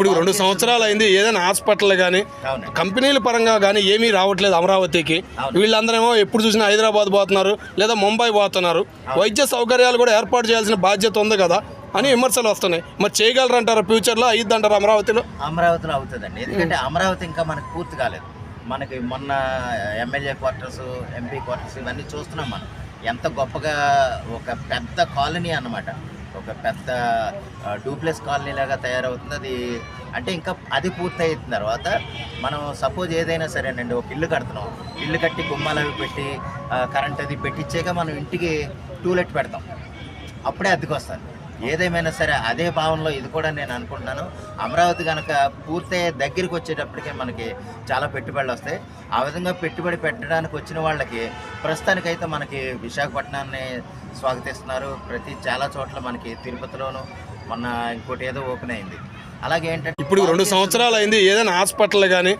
ఇప్పుడు 2 సంవత్సరాలు అయింది, ఏదైనా హాస్పిటల్ కానీ కంపెనీల పరంగా కానీ ఏమీ రావట్లేదు అమరావతికి. వీళ్ళందరేమో ఎప్పుడు చూసినా హైదరాబాద్ పోతున్నారు లేదా ముంబై పోతున్నారు. వైద్య సౌకర్యాలు కూడా ఏర్పాటు చేయాల్సిన బాధ్యత ఉంది కదా అని విమర్శలు వస్తున్నాయి. మరి చేయగలరంటారా? ఫ్యూచర్లో అయ్యిద్ది అంటారా అమరావతిలో? అమరావతిలో అవుతుందండి, ఎందుకంటే అమరావతి ఇంకా మనకు పూర్తి కాలేదు. మనకి మొన్న ఎమ్మెల్యే క్వార్టర్స్, ఎంపీ క్వార్టర్స్ ఇవన్నీ చూస్తున్నాం. మనం ఎంత గొప్పగా ఒక పెద్ద కాలనీ అన్నమాట, ఒక పెద్ద డూప్లెక్స్ కాలనీ లాగా తయారవుతుంది అది. అంటే ఇంకా అది పూర్తి అయిన తర్వాత మనం సపోజ్ ఏదైనా సరేనండి, ఒక ఇల్లు కడుతున్నాం, ఇల్లు కట్టి గుమ్మాలు అవి పెట్టి కరెంట్ అది పెట్టించాక మనం ఇంటికి టూలెట్ పెడతాం, అప్పుడే అద్దెకి వస్తాను. ఏదేమైనా సరే అదే భావనలో ఇది కూడా నేను అనుకుంటున్నాను. అమరావతి కనుక పూర్తయ్యే దగ్గరికి వచ్చేటప్పటికే మనకి చాలా పెట్టుబడులు వస్తాయి. ఆ విధంగా పెట్టుబడి పెట్టడానికి వచ్చిన వాళ్ళకి ప్రస్తుతానికైతే మనకి విశాఖపట్నాన్ని స్వాగతిస్తున్నారు. చాలా చోట్ల మనకి తిరుపతిలోను మొన్న ఇంకోటి ఏదో ఓపెన్ అయింది. అలాగే ఏంటంటే ఇప్పుడు 2 సంవత్సరాలు అయింది, ఏదైనా హాస్పిటల్ కానీ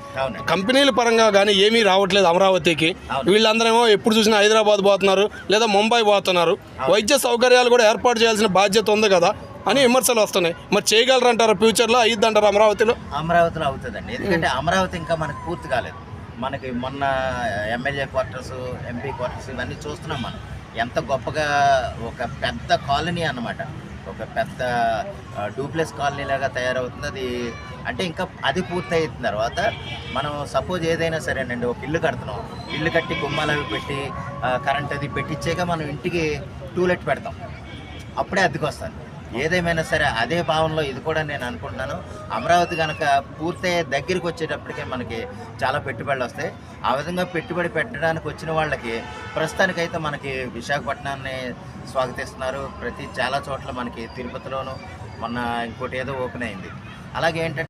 కంపెనీల పరంగా కానీ ఏమీ రావట్లేదు అమరావతికి. వీళ్ళందరేమో ఎప్పుడు చూసినా హైదరాబాద్ పోతున్నారు లేదా ముంబై పోతున్నారు. వైద్య సౌకర్యాలు కూడా ఏర్పాటు చేయాల్సిన బాధ్యత ఉంది కదా అని విమర్శలు వస్తున్నాయి. మరి చేయగలరంటారా? ఫ్యూచర్లో అయ్యిద్ది అంటారా అమరావతిలో? అమరావతిలో అవుతుందండి, ఎందుకంటే అమరావతి ఇంకా మనకు పూర్తి కాలేదు. మనకి మొన్న ఎమ్మెల్యే క్వార్టర్స్, ఎంపీ క్వార్టర్స్ ఇవన్నీ చూస్తున్నాం. మనం ఎంత గొప్పగా ఒక పెద్ద కాలనీ అన్నమాట, ఒక పెద్ద డూప్లెక్స్ కాలనీ లాగా తయారవుతుంది అది. అంటే ఇంకా అది పూర్తి అయిన తర్వాత మనం సపోజ్ ఏదైనా సరేనండి, ఒక ఇల్లు కడుతున్నాం, ఇల్లు కట్టి గుమ్మాలు అవి పెట్టి కరెంట్ అది పెట్టించాక మనం ఇంటికి టూలెట్ పెడతాం, అప్పుడే అద్దెకి వస్తాను. ఏదేమైనా సరే అదే భావనలో ఇది కూడా నేను అనుకుంటున్నాను. అమరావతి కనుక పూర్తయ్యే దగ్గరికి వచ్చేటప్పటికే మనకి చాలా పెట్టుబడులు వస్తాయి. ఆ విధంగా పెట్టుబడి పెట్టడానికి వచ్చిన వాళ్ళకి ప్రస్తుతానికైతే మనకి విశాఖపట్నాన్ని స్వాగతిస్తున్నారు. చాలా చోట్ల మనకి తిరుపతిలోను మొన్న ఇంకోటి ఏదో ఓపెన్ అయింది. అలాగే ఏంటంటే